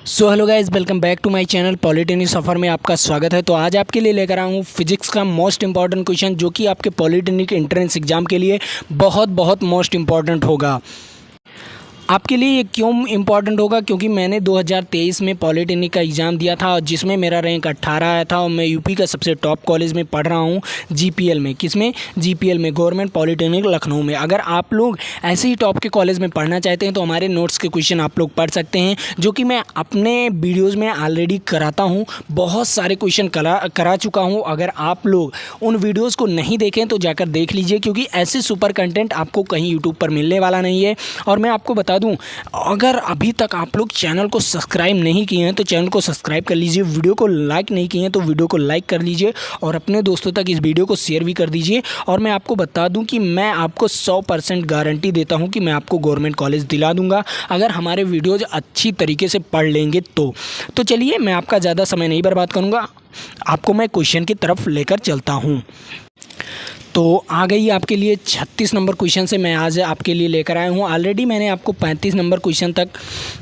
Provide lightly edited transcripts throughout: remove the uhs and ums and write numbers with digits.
So hello guys, welcome back to my channel polytechnic सफ़र में आपका स्वागत है। तो आज आपके लिए लेकर आया हूँ फिजिक्स का मोस्ट इंपॉर्टेंट क्वेश्चन जो कि आपके पॉलिटेक्निक एंट्रेंस एग्जाम के लिए बहुत मोस्ट इंपॉर्टेंट होगा। आपके लिए ये क्यों इम्पॉर्टेंट होगा? क्योंकि मैंने 2023 में पॉलिटेक्निक का एग्ज़ाम दिया था और जिसमें मेरा रैंक 18 आया था और मैं यूपी का सबसे टॉप कॉलेज में पढ़ रहा हूँ, जीपीएल में। किसमें? जीपीएल में, गवर्नमेंट पॉलिटेक्निक लखनऊ में। अगर आप लोग ऐसे ही टॉप के कॉलेज में पढ़ना चाहते हैं तो हमारे नोट्स के क्वेश्चन आप लोग पढ़ सकते हैं, जो कि मैं अपने वीडियोज़ में ऑलरेडी कराता हूँ। बहुत सारे क्वेश्चन करा चुका हूँ। अगर आप लोग उन वीडियोज़ को नहीं देखें तो जाकर देख लीजिए, क्योंकि ऐसे सुपर कंटेंट आपको कहीं यूट्यूब पर मिलने वाला नहीं है। और मैं आपको बता दूं, अगर अभी तक आप लोग चैनल को सब्सक्राइब नहीं किए हैं तो चैनल को सब्सक्राइब कर लीजिए, वीडियो को लाइक नहीं किए हैं तो वीडियो को लाइक कर लीजिए और अपने दोस्तों तक इस वीडियो को शेयर भी कर दीजिए। और मैं आपको बता दूं कि मैं आपको 100% गारंटी देता हूं कि मैं आपको गवर्नमेंट कॉलेज दिला दूंगा अगर हमारे वीडियोज़ अच्छी तरीके से पढ़ लेंगे तो चलिए, मैं आपका ज़्यादा समय नहीं बर्बाद करूँगा, आपको मैं क्वेश्चन की तरफ लेकर चलता हूँ। तो आ गई आपके लिए 36 नंबर क्वेश्चन से मैं आज आपके लिए लेकर आया हूँ। ऑलरेडी मैंने आपको 35 नंबर क्वेश्चन तक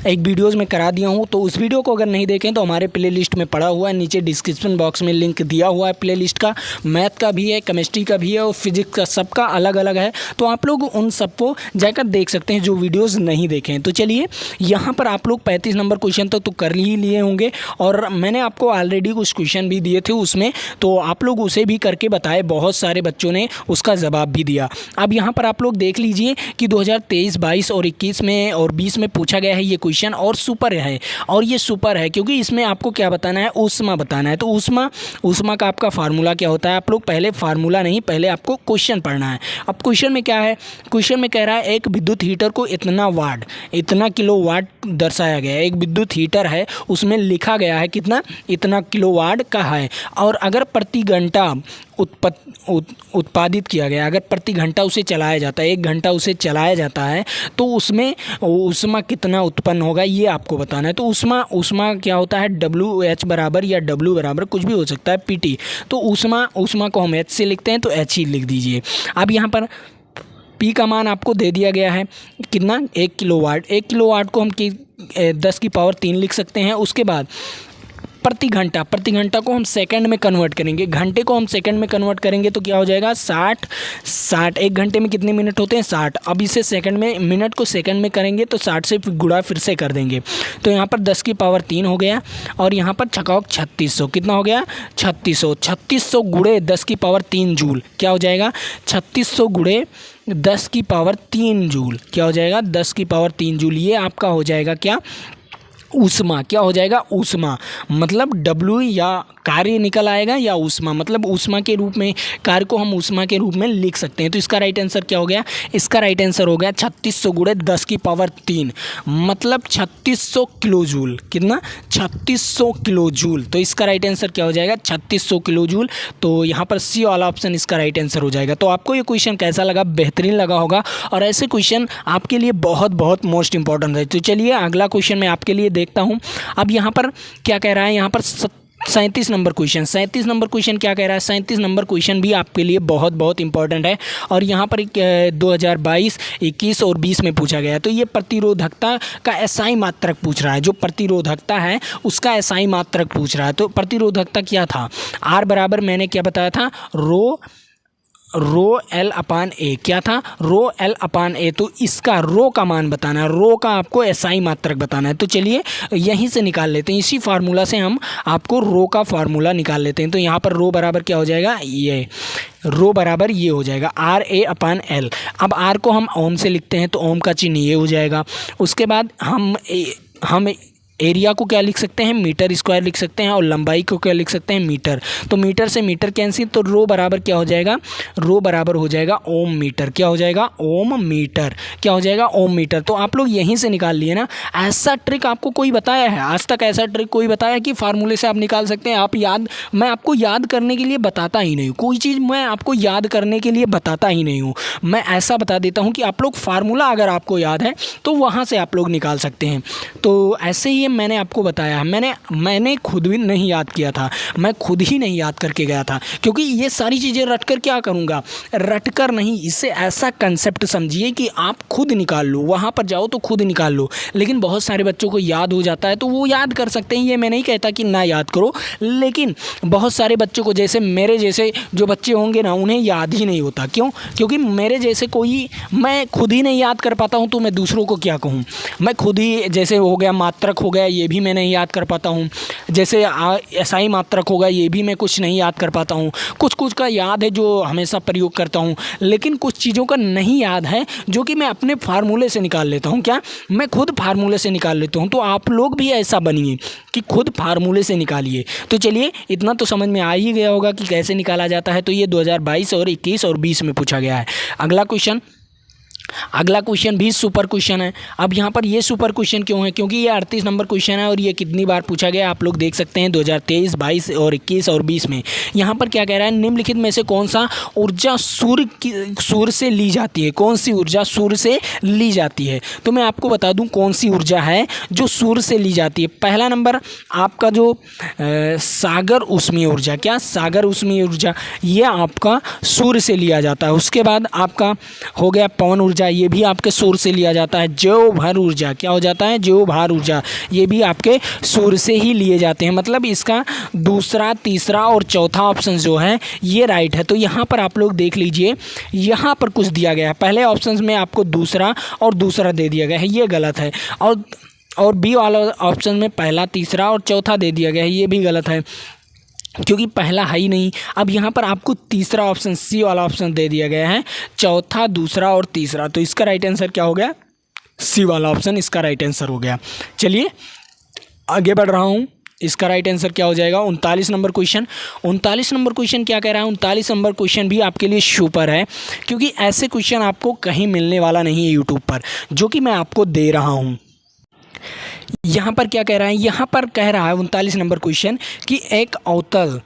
एक वीडियोज़ में करा दिया हूँ, तो उस वीडियो को अगर नहीं देखें तो हमारे प्लेलिस्ट में पड़ा हुआ है, नीचे डिस्क्रिप्शन बॉक्स में लिंक दिया हुआ है प्लेलिस्ट का। मैथ का भी है, केमिस्ट्री का भी है और फिजिक्स का, सबका अलग अलग है। तो आप लोग उन सबको जाकर देख सकते हैं जो वीडियोज़ नहीं देखें। तो चलिए, यहाँ पर आप लोग 35 नंबर क्वेश्चन तो कर ही लिए होंगे और मैंने आपको ऑलरेडी कुछ क्वेश्चन भी दिए थे उसमें, तो आप लोग उसे भी करके बताए। बहुत सारे बच्चों ने उसका जवाब भी दिया। अब यहाँ पर आप लोग देख लीजिए कि 2023, 22 और 21 में और 20 में पूछा गया है ये क्वेश्चन, और सुपर है। और ये सुपर है क्योंकि इसमें आपको क्या बताना है? ऊष्मा बताना है। तो ऊष्मा का आपका फार्मूला क्या होता है? आप लोग पहले फार्मूला नहीं, पहले आपको क्वेश्चन पढ़ना है। अब क्वेश्चन में क्या है? क्वेश्चन में कह रहा है एक विद्युत हीटर को इतना किलोवाट दर्शाया गया है। एक विद्युत हीटर है, उसमें लिखा गया है कितना? इतना किलोवाट का है। और अगर प्रति घंटा उत्पादित किया गया, अगर प्रति घंटा उसे चलाया जाता है, 1 घंटा उसे चलाया जाता है, तो उसमें ऊष्मा कितना उत्पन्न होगा ये आपको बताना है। तो ऊष्मा क्या होता है? WH बराबर या W बराबर कुछ भी हो सकता है PT। तो ऊष्मा को हम H से लिखते हैं, तो H ही लिख दीजिए। अब यहाँ पर P का मान आपको दे दिया गया है कितना? 1 किलोवाट। 1 किलोवाट को हम 10 की पावर 3 लिख सकते हैं। उसके बाद प्रति घंटा को हम सेकंड में कन्वर्ट करेंगे, घंटे को हम सेकंड में कन्वर्ट करेंगे तो क्या हो जाएगा? 60। 1 घंटे में कितने मिनट होते हैं? 60। अब इसे सेकंड में, मिनट को सेकंड में करेंगे तो 60 से गुणा फिर से कर देंगे। तो यहाँ पर 10 की पावर 3 हो गया और यहाँ पर छकाओ 3600। कितना हो गया? 3600 गुणे 10 की पावर 3 जूल। क्या हो जाएगा? 3600 गुणे 10 की पावर 3 जूल। क्या हो जाएगा? 10 की पावर 3 जूल। ये आपका हो जाएगा क्या? ऊष्मा। क्या हो जाएगा? ऊष्मा। मतलब W या कार्य निकल आएगा या ऊष्मा, मतलब ऊष्मा के रूप में, कार्य को हम ऊष्मा के रूप में लिख सकते हैं। तो इसका राइट आंसर क्या हो गया? इसका राइट आंसर हो गया 3600 गुणे 10 की पावर 3, मतलब 3600 किलो जूल। कितना? 3600 किलो जूल। तो इसका राइट आंसर क्या हो जाएगा? 3600 किलो जूल। तो यहाँ पर C वाला ऑप्शन इसका राइट आंसर हो जाएगा। तो आपको ये क्वेश्चन कैसा लगा? बेहतरीन लगा होगा और ऐसे क्वेश्चन आपके लिए बहुत मोस्ट इंपॉर्टेंट है। तो चलिए, अगला क्वेश्चन मैं आपके लिए देखता हूं। अब यहाँ पर क्या कह रहा है? यहाँ पर 37 नंबर क्वेश्चन। 37 नंबर क्वेश्चन क्या कह रहा है? 37 नंबर क्वेश्चन भी आपके लिए बहुत इंपॉर्टेंट है और यहाँ पर 2022, 21 और 20 में पूछा गया है। तो ये प्रतिरोधकता का SI मात्रक पूछ रहा है। जो प्रतिरोधकता है उसका SI मात्रक पूछ रहा है। तो प्रतिरोधकता क्या था? R बराबर, मैंने क्या बताया था? रो L अपान A। क्या था? रो L अपान A। तो इसका रो का मान बताना है, रो का आपको SI मात्रक बताना है। तो चलिए, यहीं से निकाल लेते हैं, इसी फार्मूला से हम आपको रो का फार्मूला निकाल लेते हैं। तो यहाँ पर रो बराबर क्या हो जाएगा? ये रो बराबर ये हो जाएगा RA अपान L। अब R को हम ओम से लिखते हैं तो ओम का चिन्ह ये हो जाएगा। उसके बाद हम एरिया को क्या लिख सकते हैं? मीटर स्क्वायर लिख सकते हैं और लंबाई को क्या लिख सकते हैं? मीटर। तो मीटर से मीटर कैंसिल, तो रो बराबर क्या हो जाएगा? रो बराबर हो जाएगा ओम मीटर। क्या हो जाएगा? ओम मीटर। क्या हो जाएगा? ओम मीटर। तो आप लोग यहीं से निकाल लिए ना। ऐसा ट्रिक आपको कोई बताया है? आज तक ऐसा ट्रिक कोई बताया कि फार्मूले से आप निकाल सकते हैं? मैं आपको याद करने के लिए बताता ही नहीं हूँ, कोई चीज़ मैं आपको याद करने के लिए बताता ही नहीं हूँ। मैं ऐसा बता देता हूँ कि आप लोग फार्मूला अगर आपको याद है तो वहाँ से आप लोग निकाल सकते हैं। तो ऐसे ही मैंने आपको बताया, मैंने खुद भी नहीं याद किया था, मैं खुद ही नहीं याद करके गया था, क्योंकि ये सारी चीज़ें रट कर क्या करूँगा, रट कर नहीं, इससे ऐसा कंसेप्ट समझिए कि आप खुद निकाल लो, वहाँ पर जाओ तो खुद निकाल लो। लेकिन बहुत सारे बच्चों को याद हो जाता है तो वो याद कर सकते हैं, ये मैं नहीं कहता कि ना याद करो, लेकिन बहुत सारे बच्चों को, जैसे मेरे जैसे जो बच्चे होंगे ना, उन्हें याद ही नहीं होता। क्यों? क्योंकि मेरे जैसे कोई, मैं खुद ही नहीं याद कर पाता हूँ तो मैं दूसरों को क्या कहूँ। मैं खुद ही, जैसे हो गया मात्रक हो गया, ये भी मैं नहीं याद कर पाता हूँ, जैसे एसआई मात्रक होगा, ये भी मैं कुछ नहीं याद कर पाता हूँ। कुछ कुछ का याद है जो हमेशा प्रयोग करता हूँ, लेकिन कुछ चीज़ों का नहीं याद है जो कि मैं अपने फार्मूले से निकाल लेता हूँ। क्या? मैं खुद फार्मूले से निकाल लेता हूँ। तो आप लोग भी ऐसा बनिए कि खुद फार्मूले से निकालिए। तो चलिए, इतना तो समझ में आ ही गया होगा कि कैसे निकाला जाता है। तो ये 2022 और 21 और 20 में पूछा गया है। अगला क्वेश्चन भी सुपर क्वेश्चन है। अब यहाँ पर ये सुपर क्वेश्चन क्यों है? क्योंकि ये 38 नंबर क्वेश्चन है और ये कितनी बार पूछा गया आप लोग देख सकते हैं, 2023, 22 और 21 और 20 में। यहाँ पर क्या कह रहा है, निम्नलिखित में से कौन सा ऊर्जा सूर्य से ली जाती है? कौन सी ऊर्जा सूर्य से ली जाती है? तो मैं आपको बता दूं कौन सी ऊर्जा है जो सूर्य से ली जाती है। पहला नंबर आपका जो सागर उष्मीय ऊर्जा, क्या सागर उष्मीय ऊर्जा, ये आपका सूर्य से लिया जाता है। उसके बाद आपका हो गया पवन ऊर्जा, ये भी आपके सूर्य से लिया जाता है। जैव भार ऊर्जा, क्या हो जाता है? जैव भार ऊर्जा, ये भी आपके सूर्य से ही लिए जाते हैं। मतलब इसका दूसरा, तीसरा और चौथा ऑप्शन जो है ये राइट है। तो यहाँ पर आप लोग देख लीजिए, यहाँ पर कुछ दिया गया है, पहले ऑप्शन में आपको दूसरा और दूसरा दे दिया गया है, ये गलत है। और बी वाला ऑप्शन में पहला, तीसरा और चौथा दे दिया गया है, ये भी गलत है, क्योंकि पहला है ही नहीं। अब यहाँ पर आपको तीसरा ऑप्शन, सी वाला ऑप्शन दे दिया गया है, चौथा, दूसरा और तीसरा। तो इसका राइट आंसर क्या हो गया? सी वाला ऑप्शन इसका राइट आंसर हो गया। चलिए आगे बढ़ रहा हूँ। इसका राइट आंसर क्या हो जाएगा? 39 नंबर क्वेश्चन। 39 नंबर क्वेश्चन क्या कह रहा है? 39 नंबर क्वेश्चन भी आपके लिए सुपर है, क्योंकि ऐसे क्वेश्चन आपको कहीं मिलने वाला नहीं है यूट्यूब पर, जो कि मैं आपको दे रहा हूँ। यहाँ पर क्या कह रहा है? यहाँ पर कह रहा है 39 नंबर क्वेश्चन कि एक अवतल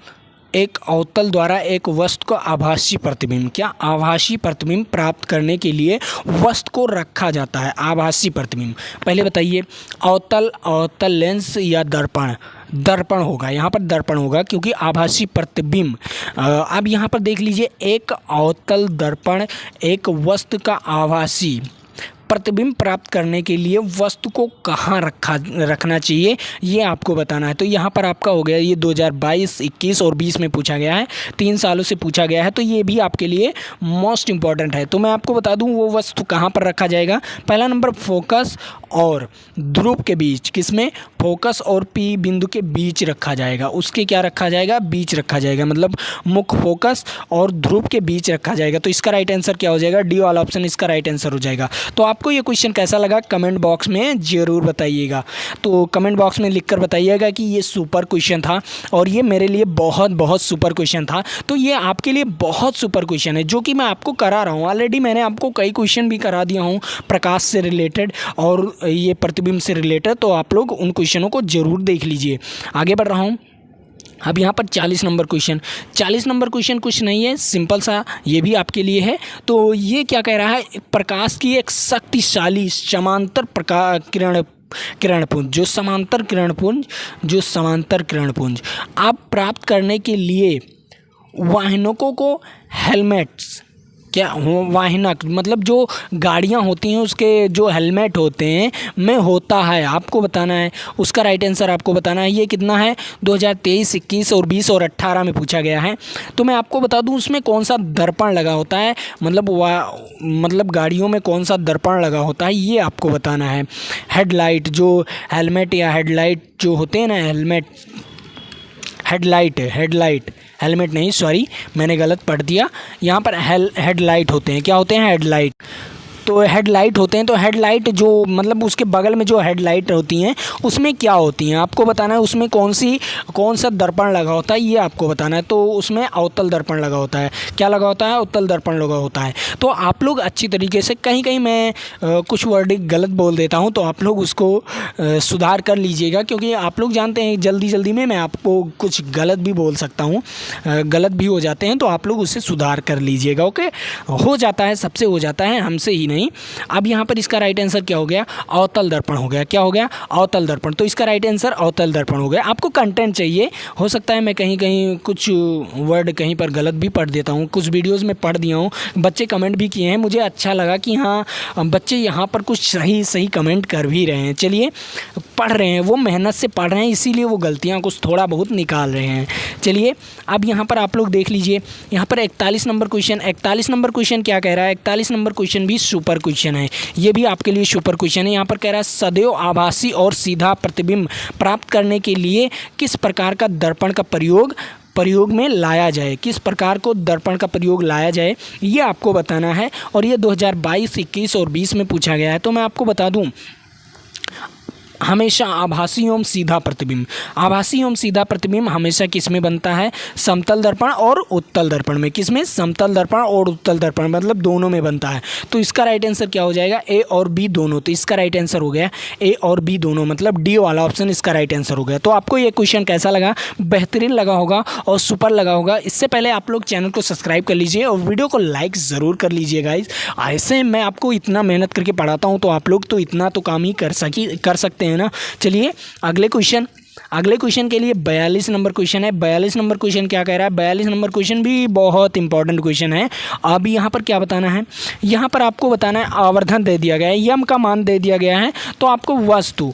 द्वारा एक वस्तु का आभासी प्रतिबिंब, क्या आभासी प्रतिबिंब प्राप्त करने के लिए वस्तु को रखा जाता है? आभासी प्रतिबिंब, पहले बताइए, अवतल लेंस या दर्पण होगा, यहाँ पर दर्पण होगा, क्योंकि आभासी प्रतिबिंब। अब यहाँ पर देख लीजिए, एक अवतल दर्पण एक वस्तु का आभासी प्रतिबिंब प्राप्त करने के लिए वस्तु को कहाँ रखना चाहिए, ये आपको बताना है। तो यहाँ पर आपका हो गया, ये 2022, 21 और 20 में पूछा गया है, 3 सालों से पूछा गया है, तो ये भी आपके लिए मोस्ट इम्पॉर्टेंट है। तो मैं आपको बता दूँ वो वस्तु कहाँ पर रखा जाएगा। पहला नंबर फोकस और ध्रुव के बीच, किसमें? फोकस और पी बिंदु के बीच रखा जाएगा। उसके क्या रखा जाएगा? बीच रखा जाएगा, मतलब मुख्य फोकस और ध्रुव के बीच रखा जाएगा। तो इसका राइट आंसर क्या हो जाएगा? डी वाला ऑप्शन इसका राइट आंसर हो जाएगा। तो आपको ये क्वेश्चन कैसा लगा कमेंट बॉक्स में ज़रूर बताइएगा। तो कमेंट बॉक्स में लिखकर बताइएगा कि ये सुपर क्वेश्चन था और ये मेरे लिए बहुत बहुत सुपर क्वेश्चन था। तो ये आपके लिए बहुत सुपर क्वेश्चन है जो कि मैं आपको करा रहा हूँ। ऑलरेडी मैंने आपको कई क्वेश्चन भी करा दिया हूँ प्रकाश से रिलेटेड और ये प्रतिबिंब से रिलेटेड, तो आप लोग उन क्वेश्चनों को ज़रूर देख लीजिए। आगे बढ़ रहा हूँ। अब यहाँ पर 40 नंबर क्वेश्चन, 40 नंबर क्वेश्चन कुछ नहीं है, सिंपल सा, ये भी आपके लिए है। तो ये क्या कह रहा है? प्रकाश की एक शक्तिशाली समांतर किरणपुंज, जो समांतर किरणपुंज आप प्राप्त करने के लिए वाहनों को हेलमेट्स, क्या वाहनक मतलब जो गाड़ियाँ होती हैं उसके जो हेलमेट होते हैं में होता है, आपको बताना है। उसका राइट आंसर आपको बताना है। ये कितना है? 2023, 21 और 20 और 18 में पूछा गया है। तो मैं आपको बता दूं उसमें कौन सा दर्पण लगा होता है, मतलब गाड़ियों में कौन सा दर्पण लगा होता है, ये आपको बताना है। हेडलाइट, जो हेलमेट या हेडलाइट जो होते हैं ना, हेलमेट नहीं, सॉरी मैंने गलत पढ़ दिया। यहाँ पर हेडलाइट होते हैं। क्या होते हैं? हेडलाइट। तो हेडलाइट होते हैं, तो हेडलाइट जो मतलब उसके बगल में जो हेडलाइट होती हैं उसमें क्या होती हैं आपको बताना है। उसमें कौन सा दर्पण लगा होता है ये आपको बताना है। तो उसमें अवतल दर्पण लगा होता है। क्या लगा होता है? अवतल दर्पण लगा होता है। तो आप लोग अच्छी तरीके से, कहीं मैं कुछ वर्डिंग गलत बोल देता हूँ तो आप लोग उसको सुधार कर लीजिएगा, क्योंकि आप लोग जानते हैं जल्दी में मैं आपको कुछ गलत भी बोल सकता हूँ, गलत भी हो जाते हैं, तो आप लोग उससे सुधार कर लीजिएगा। ओके, हो जाता है, सबसे हो जाता है, हमसे ही नहीं। ही। अब यहाँ पर इसका राइट आंसर क्या हो गया, अवतल दर्पण हो गया। क्या हो गया, अवतल दर्पण। तो इसका राइट आंसर अवतल दर्पण हो गया। आपको कंटेंट चाहिए, हो सकता है मैं कहीं कहीं कुछ वर्ड कहीं पर गलत भी पढ़ देता हूँ, कुछ वीडियोज़ में पढ़ दिया हूँ, बच्चे कमेंट भी किए हैं, मुझे अच्छा लगा कि हाँ बच्चे यहाँ पर कुछ सही सही कमेंट कर भी रहे हैं। चलिए, पढ़ रहे हैं, वो मेहनत से पढ़ रहे हैं, इसीलिए वो गलतियाँ कुछ थोड़ा बहुत निकाल रहे हैं। चलिए, अब यहाँ पर आप लोग देख लीजिए, यहाँ पर 41 नंबर क्वेश्चन। 41 नंबर क्वेश्चन क्या कह रहा है, 41 नंबर क्वेश्चन भी सुपर क्वेश्चन है, ये भी आपके लिए सुपर क्वेश्चन है। यहाँ पर कह रहा है सदैव आभासी और सीधा प्रतिबिंब प्राप्त करने के लिए किस प्रकार का दर्पण का प्रयोग में लाया जाए, किस प्रकार को दर्पण का प्रयोग लाया जाए, ये आपको बताना है। और ये 2022, 21 और 20 में पूछा गया है। तो मैं आपको बता दूं, हमेशा आभासी एवं सीधा प्रतिबिंब, आभासी एवं सीधा प्रतिबिंब हमेशा किस में बनता है, समतल दर्पण और उत्तल दर्पण में। किस में, समतल दर्पण और उत्तल दर्पण, मतलब दोनों में बनता है। तो इसका राइट आंसर क्या हो जाएगा, ए और बी दोनों। तो इसका राइट आंसर हो गया ए और बी दोनों, मतलब डी वाला ऑप्शन इसका राइट आंसर हो गया। तो आपको ये क्वेश्चन कैसा लगा, बेहतरीन लगा होगा और सुपर लगा होगा। इससे पहले आप लोग चैनल को सब्सक्राइब कर लीजिए और वीडियो को लाइक ज़रूर कर लीजिए गाइज। ऐसे मैं आपको इतना मेहनत करके पढ़ाता हूँ, तो आप लोग तो इतना तो काम ही कर सकते हैं ना। चलिए, अगले क्वेश्चन के लिए 42 नंबर क्वेश्चन है। 42 नंबर क्वेश्चन क्या कह रहा है, 42 नंबर क्वेश्चन भी बहुत इंपॉर्टेंट क्वेश्चन है। अब यहाँ पर क्या बताना है, यहाँ पर आपको बताना है आवर्धन दे दिया गया है, यम का मान दे दिया गया है, तो आपको वस्तु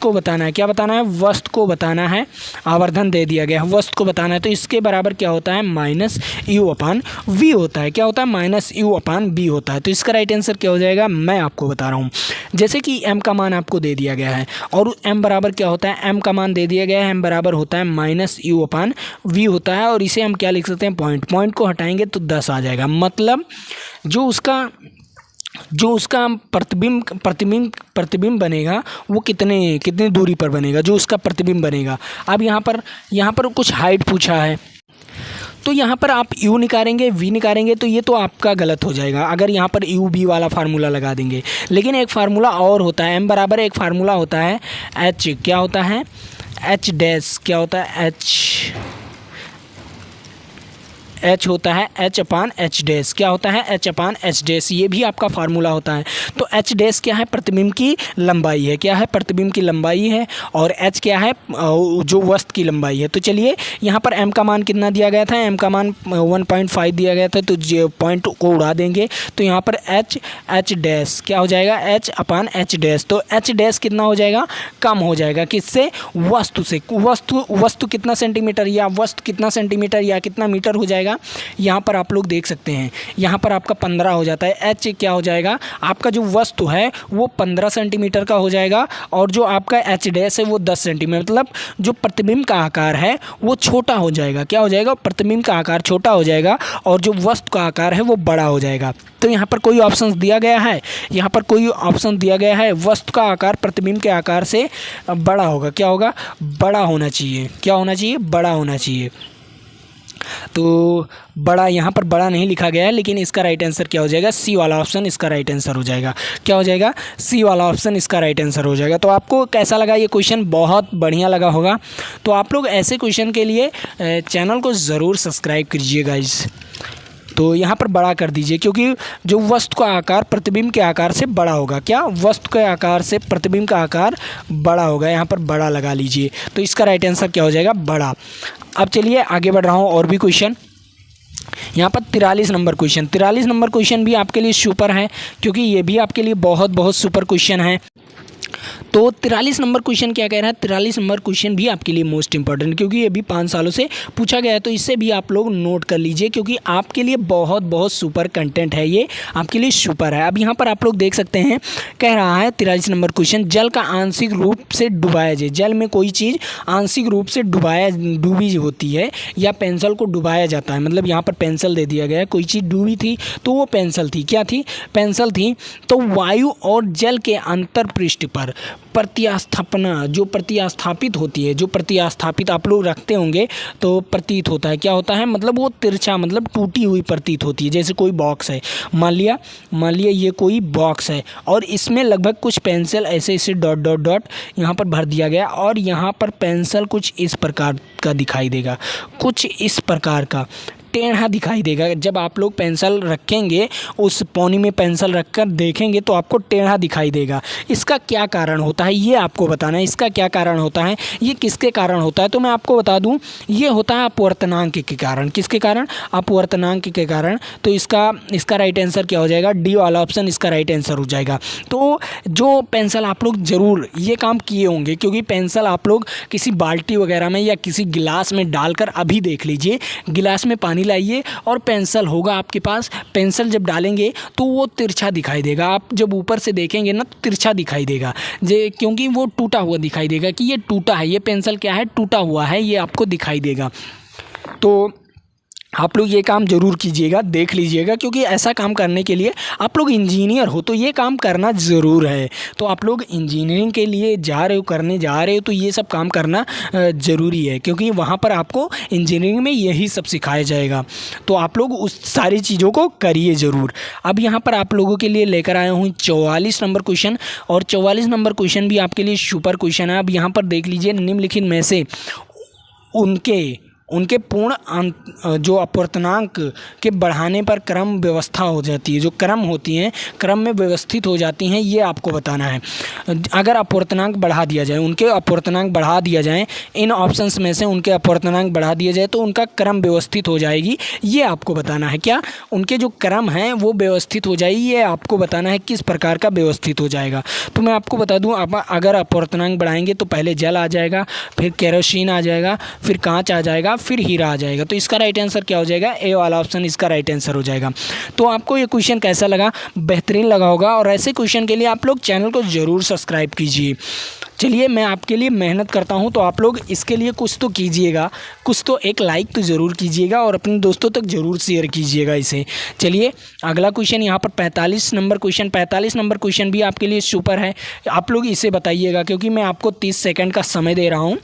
को बताना है। क्या बताना है, वस्तु को बताना है। आवर्धन दे दिया गया है, वस्तु को बताना है। तो इसके बराबर क्या होता है, -u/v होता है। क्या होता है, -u/v होता है। तो इसका राइट आंसर क्या हो जाएगा, मैं आपको बता रहा हूँ। जैसे कि m का मान आपको दे दिया गया है और m बराबर क्या होता है, m का मान दे दिया गया है, m बराबर होता है -u/v होता है। और इसे हम क्या लिख सकते हैं, पॉइंट को हटाएंगे तो 10 आ जाएगा। मतलब जो उसका प्रतिबिंब बनेगा वो कितने दूरी पर बनेगा, जो उसका प्रतिबिंब बनेगा। अब यहाँ पर कुछ हाइट पूछा है, तो यहाँ पर आप u निकालेंगे, v निकालेंगे, तो ये तो आपका गलत हो जाएगा अगर यहाँ पर u v वाला फार्मूला लगा देंगे। लेकिन एक फार्मूला और होता है, m बराबर एक फार्मूला होता है h, क्या होता है, h डैश, क्या होता है, h होता है h/h डैश। क्या होता है, h/h डैश, ये भी आपका फार्मूला होता है। तो h डैश क्या है, प्रतिबिंब की लंबाई है। क्या है, प्रतिबिंब की लंबाई है। और h क्या है, जो वस्तु की लंबाई है। तो चलिए, यहाँ पर m का मान कितना दिया गया था, m का मान 1.5 दिया गया था, तो पॉइंट को उड़ा देंगे। तो यहाँ पर h डैश क्या हो जाएगा, h/h डैश। तो h डैश कितना हो जाएगा, कम हो जाएगा। किससे, वस्तु से। वस्तु कितना सेंटीमीटर या वस्तु कितना सेंटीमीटर या कितना मीटर हो जाएगा, यहाँ पर आप लोग देख सकते हैं। यहाँ पर आपका 15 हो जाता है। h क्या हो जाएगा, आपका जो वस्तु है वो 15 सेंटीमीटर का हो जाएगा और जो आपका h डैश है वो 10 सेंटीमीटर। मतलब जो प्रतिबिंब का आकार है वो छोटा हो जाएगा। क्या हो जाएगा, प्रतिबिंब का आकार छोटा हो जाएगा और जो वस्तु का आकार है वो बड़ा हो जाएगा। तो यहाँ पर कोई ऑप्शन दिया गया है, यहाँ पर कोई ऑप्शन दिया गया है, वस्तु का आकार प्रतिबिंब के आकार से बड़ा होगा। क्या होगा, बड़ा होना चाहिए। क्या होना चाहिए, बड़ा होना चाहिए। तो बड़ा, यहाँ पर बड़ा नहीं लिखा गया है, लेकिन इसका राइट आंसर क्या हो जाएगा, सी वाला ऑप्शन इसका राइट आंसर हो जाएगा। क्या हो जाएगा, सी वाला ऑप्शन इसका राइट आंसर हो जाएगा। तो आपको कैसा लगा ये क्वेश्चन, बहुत बढ़िया लगा होगा। तो आप लोग ऐसे क्वेश्चन के लिए चैनल को ज़रूर सब्सक्राइब कीजिए गाइज। तो यहाँ पर बड़ा कर दीजिए, क्योंकि जो वस्तु का आकार प्रतिबिंब के आकार से बड़ा होगा। क्या, वस्तु के आकार से प्रतिबिंब का आकार बड़ा होगा। यहाँ पर बड़ा लगा लीजिए। तो इसका राइट आंसर क्या हो जाएगा, बड़ा। अब चलिए आगे बढ़ रहा हूँ और भी क्वेश्चन। यहाँ पर 43 नंबर क्वेश्चन, 43 नंबर क्वेश्चन भी आपके लिए सुपर है, क्योंकि ये भी आपके लिए बहुत सुपर क्वेश्चन है। तो 43 नंबर क्वेश्चन क्या कह रहा है, 43 नंबर क्वेश्चन भी आपके लिए मोस्ट इंपॉर्टेंट, क्योंकि ये भी 5 सालों से पूछा गया है। तो इससे भी आप लोग नोट कर लीजिए, क्योंकि आपके लिए बहुत सुपर कंटेंट है, ये आपके लिए सुपर है। अब यहाँ पर आप लोग देख सकते हैं, कह रहा है 43 नंबर क्वेश्चन, जल का आंशिक रूप से डुबाया जाए। जल में कोई चीज़ आंशिक रूप से डूबी होती है या पेंसिल को डुबाया जाता है। मतलब यहाँ पर पेंसिल दे दिया गया है, कोई चीज़ डूबी थी तो वो पेंसिल थी। क्या थी, पेंसिल थी। तो वायु और जल के अंतर पृष्ठ पर प्रतिस्थापना, जो प्रतिस्थापित होती है, जो प्रतिस्थापित आप लोग रखते होंगे तो प्रतीत होता है। क्या होता है, मतलब वो तिरछा, मतलब टूटी हुई प्रतीत होती है। जैसे कोई बॉक्स है, मान लिया ये कोई बॉक्स है और इसमें लगभग कुछ पेंसिल ऐसे डॉट यहाँ पर भर दिया गया और यहाँ पर पेंसिल कुछ इस प्रकार का दिखाई देगा, कुछ इस प्रकार का। टेढ़ा दिखाई देगा। जब आप लोग पेंसिल रखेंगे, उस पौनी में पेंसिल रखकर देखेंगे तो आपको टेढ़ा दिखाई देगा। इसका क्या कारण होता है ये आपको बताना है। इसका क्या कारण होता है, ये किसके कारण होता है, तो मैं आपको बता दूं, ये होता है अपवर्तनांक के कारण। किसके कारण, अपवर्तनांक के कारण। तो इसका राइट आंसर क्या हो जाएगा, डी वाला ऑप्शन इसका राइट आंसर हो जाएगा। तो जो पेंसिल आप लोग ज़रूर ये काम किए होंगे, क्योंकि पेंसिल आप लोग किसी बाल्टी वगैरह में या किसी गिलास में डालकर, अभी देख लीजिए, गिलास में पानी लाइए और पेंसिल होगा आपके पास, पेंसिल जब डालेंगे तो वो तिरछा दिखाई देगा। आप जब ऊपर से देखेंगे ना तो तिरछा दिखाई देगा, क्योंकि वो टूटा हुआ दिखाई देगा कि ये टूटा है, ये पेंसिल क्या है, टूटा हुआ है, ये आपको दिखाई देगा। तो आप लोग ये काम ज़रूर कीजिएगा, देख लीजिएगा, क्योंकि ऐसा काम करने के लिए आप लोग इंजीनियर हो तो ये काम करना ज़रूर है। तो आप लोग इंजीनियरिंग के लिए करने जा रहे हो तो ये सब काम करना ज़रूरी है, क्योंकि वहाँ पर आपको इंजीनियरिंग में यही सब सिखाया जाएगा। तो आप लोग उस सारी चीज़ों को करिए ज़रूर। अब यहाँ पर आप लोगों के लिए लेकर आया हूँ 44 नंबर क्वेश्चन, और 44 नंबर क्वेश्चन भी आपके लिए सुपर क्वेश्चन है। अब यहाँ पर देख लीजिए, निम्नलिखित में से उनके पूर्ण जो अपवर्तनांक के बढ़ाने पर क्रम व्यवस्था हो जाती है, जो क्रम होती हैं क्रम में व्यवस्थित हो जाती हैं, ये आपको बताना है। अगर अपवर्तनांक बढ़ा दिया जाए, उनके अपवर्तनांक बढ़ा दिया जाए, इन ऑप्शंस में से उनके अपवर्तनांक बढ़ा दिया जाए तो उनका क्रम व्यवस्थित हो जाएगी, ये आपको बताना है। क्या उनके जो क्रम हैं वो व्यवस्थित हो जाएगी, ये आपको बताना है किस प्रकार का व्यवस्थित हो जाएगा। तो मैं आपको बता दूँ, अगर अपवर्तनांक बढ़ाएंगे तो पहले जल आ जाएगा, फिर केरोसिन आ जाएगा, फिर कांच आ जाएगा, फिर हीरा आ जाएगा। तो इसका राइट आंसर क्या हो जाएगा, ए वाला ऑप्शन इसका राइट आंसर हो जाएगा। तो आपको ये क्वेश्चन कैसा लगा, बेहतरीन लगा होगा, और ऐसे क्वेश्चन के लिए आप लोग चैनल को ज़रूर सब्सक्राइब कीजिए। चलिए, मैं आपके लिए मेहनत करता हूं, तो आप लोग इसके लिए कुछ तो कीजिएगा, कुछ तो एक लाइक तो ज़रूर कीजिएगा और अपने दोस्तों तक ज़रूर शेयर कीजिएगा इसे। चलिए, अगला क्वेश्चन यहाँ पर 45 नंबर क्वेश्चन। 45 नंबर क्वेश्चन भी आपके लिए सुपर है, आप लोग इसे बताइएगा, क्योंकि मैं आपको 30 सेकंड का समय दे रहा हूँ।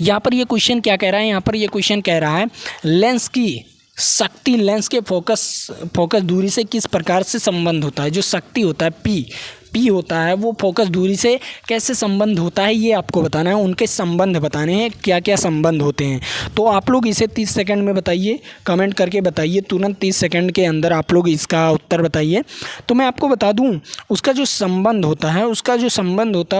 यहाँ पर ये क्वेश्चन क्या कह रहा है, यहाँ पर ये क्वेश्चन कह रहा है लेंस की शक्ति, लेंस के फोकस दूरी से किस प्रकार से संबंध होता है। जो शक्ति होता है पी होता है, वो फोकस दूरी से कैसे संबंध होता है, ये आपको बताना है। उनके संबंध बताने हैं, क्या क्या संबंध होते हैं। तो आप लोग इसे 30 सेकंड में बताइए, कमेंट करके बताइए, तुरंत 30 सेकंड के अंदर आप लोग इसका उत्तर बताइए। तो मैं आपको बता दूं, उसका जो संबंध होता है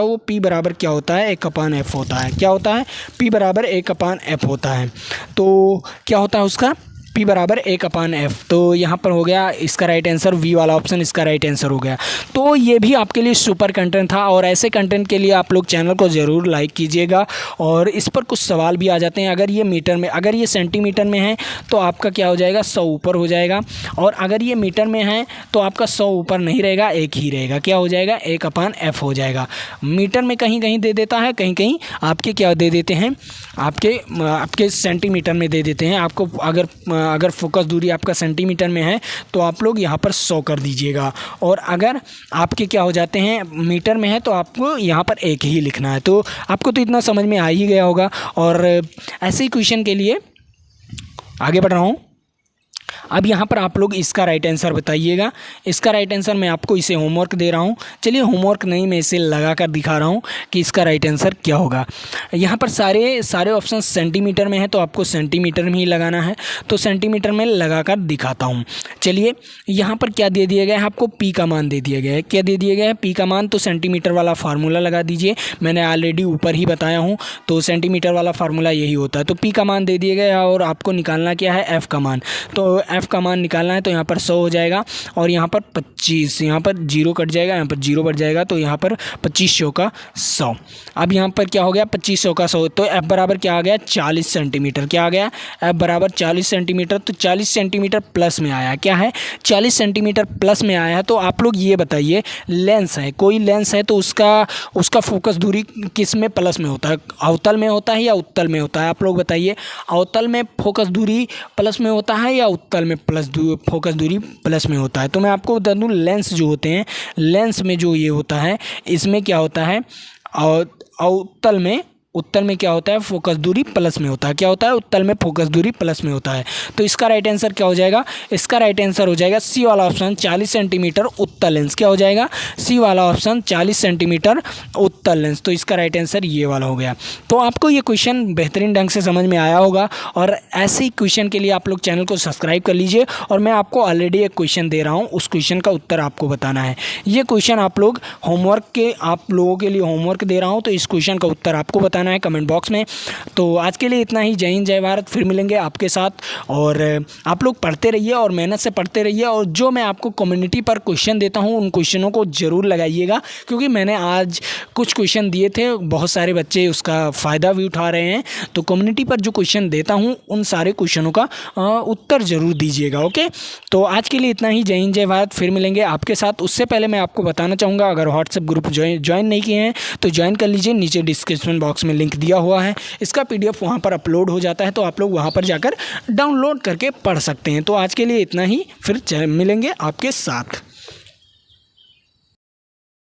वो P बराबर क्या होता है, 1/f होता है। क्या होता है, P बराबर 1/f होता है। तो क्या होता है उसका, P बराबर 1/f। तो यहाँ पर हो गया इसका राइट आंसर, V वाला ऑप्शन इसका राइट आंसर हो गया। तो ये भी आपके लिए सुपर कंटेंट था, और ऐसे कंटेंट के लिए आप लोग चैनल को ज़रूर लाइक कीजिएगा। और इस पर कुछ सवाल भी आ जाते हैं, अगर ये मीटर में, अगर ये सेंटीमीटर में है तो आपका क्या हो जाएगा, 100 ऊपर हो जाएगा, और अगर ये मीटर में है तो आपका 100 ऊपर नहीं रहेगा, एक ही रहेगा। क्या हो जाएगा, 1/f हो जाएगा। मीटर में कहीं कहीं दे देता है, कहीं कहीं आपके क्या दे देते हैं, आपके सेंटीमीटर में दे देते हैं। आपको अगर फोकस दूरी आपका सेंटीमीटर में है तो आप लोग यहाँ पर 100 कर दीजिएगा, और अगर आपके क्या हो जाते हैं मीटर में है तो आपको यहाँ पर 1 ही लिखना है। तो आपको तो इतना समझ में आ ही गया होगा। और ऐसे ही क्वेश्चन के लिए आगे बढ़ रहा हूँ। अब यहाँ पर आप लोग इसका राइट आंसर बताइएगा। इसका राइट आंसर मैं आपको इसे होमवर्क दे रहा हूँ। चलिए, होमवर्क नहीं, मैं इसे लगा कर दिखा रहा हूँ कि इसका राइट आंसर क्या होगा। यहाँ पर सारे ऑप्शन सेंटीमीटर में है तो आपको सेंटीमीटर में ही लगाना है। तो सेंटीमीटर में लगा कर दिखाता हूँ। चलिए, यहाँ पर क्या दे दिया गया है, आपको P का मान दे दिया गया है। क्या दे दिया गया है, P का मान। तो सेंटीमीटर वाला फार्मूला लगा दीजिए, मैंने ऑलरेडी ऊपर ही बताया हूँ। तो सेंटीमीटर वाला फार्मूला यही होता है। तो P का मान दे दिया गया है, और आपको निकालना क्या है, F का मान। तो F का मान निकालना है, तो यहाँ पर 100 हो जाएगा, और यहाँ पर 25, यहाँ पर 0 कट जाएगा, यहाँ पर 0 बढ़ जाएगा, तो यहाँ पर 2500 का 100। अब यहाँ पर क्या हो गया, 2500 का 100। तो F बराबर क्या आ गया, 40 सेंटीमीटर। क्या आ गया, F बराबर 40 सेंटीमीटर। तो 40 सेंटीमीटर प्लस में आया, क्या है, 40 सेंटीमीटर प्लस में आया है। तो आप लोग ये बताइए, लेंस है, कोई लेंस है तो उसका फोकस दूरी किस में प्लस में होता है, अवतल में होता है या उत्तल में होता है। आप लोग बताइए, अवतल में फोकस दूरी प्लस में होता है या उत्तल में फोकस दूरी प्लस में होता है। तो मैं आपको बता दूं, लेंस जो होते हैं, लेंस में जो ये होता है, इसमें क्या होता है, अवतल में उत्तल में क्या होता है, फोकस दूरी प्लस में होता है। क्या होता है, उत्तल में फोकस दूरी प्लस में होता है। तो इसका राइट आंसर क्या हो जाएगा, इसका राइट आंसर हो जाएगा सी वाला ऑप्शन 40 सेंटीमीटर उत्तल लेंस। क्या हो जाएगा, सी वाला ऑप्शन 40 सेंटीमीटर उत्तल लेंस। तो इसका राइट आंसर ये वाला हो गया। तो आपको ये क्वेश्चन बेहतरीन ढंग से समझ में आया होगा और ऐसे ही क्वेश्चन के लिए आप लोग चैनल को सब्सक्राइब कर लीजिए। और मैं आपको ऑलरेडी एक क्वेश्चन दे रहा हूँ, उस क्वेश्चन का उत्तर आपको बताना है। ये क्वेश्चन आप लोग होमवर्क के, आप लोगों के लिए होमवर्क दे रहा हूँ, तो इस क्वेश्चन का उत्तर आपको बताना है कमेंट बॉक्स में। तो आज के लिए इतना ही। जय हिंद, जय भारत। फिर मिलेंगे आपके साथ। और आप लोग पढ़ते रहिए और मेहनत से पढ़ते रहिए। और जो मैं आपको कम्युनिटी पर क्वेश्चन देता हूँ उन क्वेश्चनों को ज़रूर लगाइएगा, क्योंकि मैंने आज कुछ क्वेश्चन दिए थे, बहुत सारे बच्चे उसका फ़ायदा भी उठा रहे हैं। तो कम्युनिटी पर जो क्वेश्चन देता हूँ उन सारे क्वेश्चनों का उत्तर ज़रूर दीजिएगा। ओके, तो आज के लिए इतना ही। जय हिंद, जय भारत। फिर मिलेंगे आपके साथ। उससे पहले मैं आपको बताना चाहूँगा, अगर व्हाट्सएप ग्रुप ज्वाइन नहीं किए हैं तो ज्वाइन कर लीजिए। नीचे डिस्क्रिप्शन बॉक्स में लिंक दिया हुआ है, इसका PDF वहाँ पर अपलोड हो जाता है, तो आप लोग वहाँ पर जाकर डाउनलोड करके पढ़ सकते हैं। तो आज के लिए इतना ही, फिर मिलेंगे आपके साथ।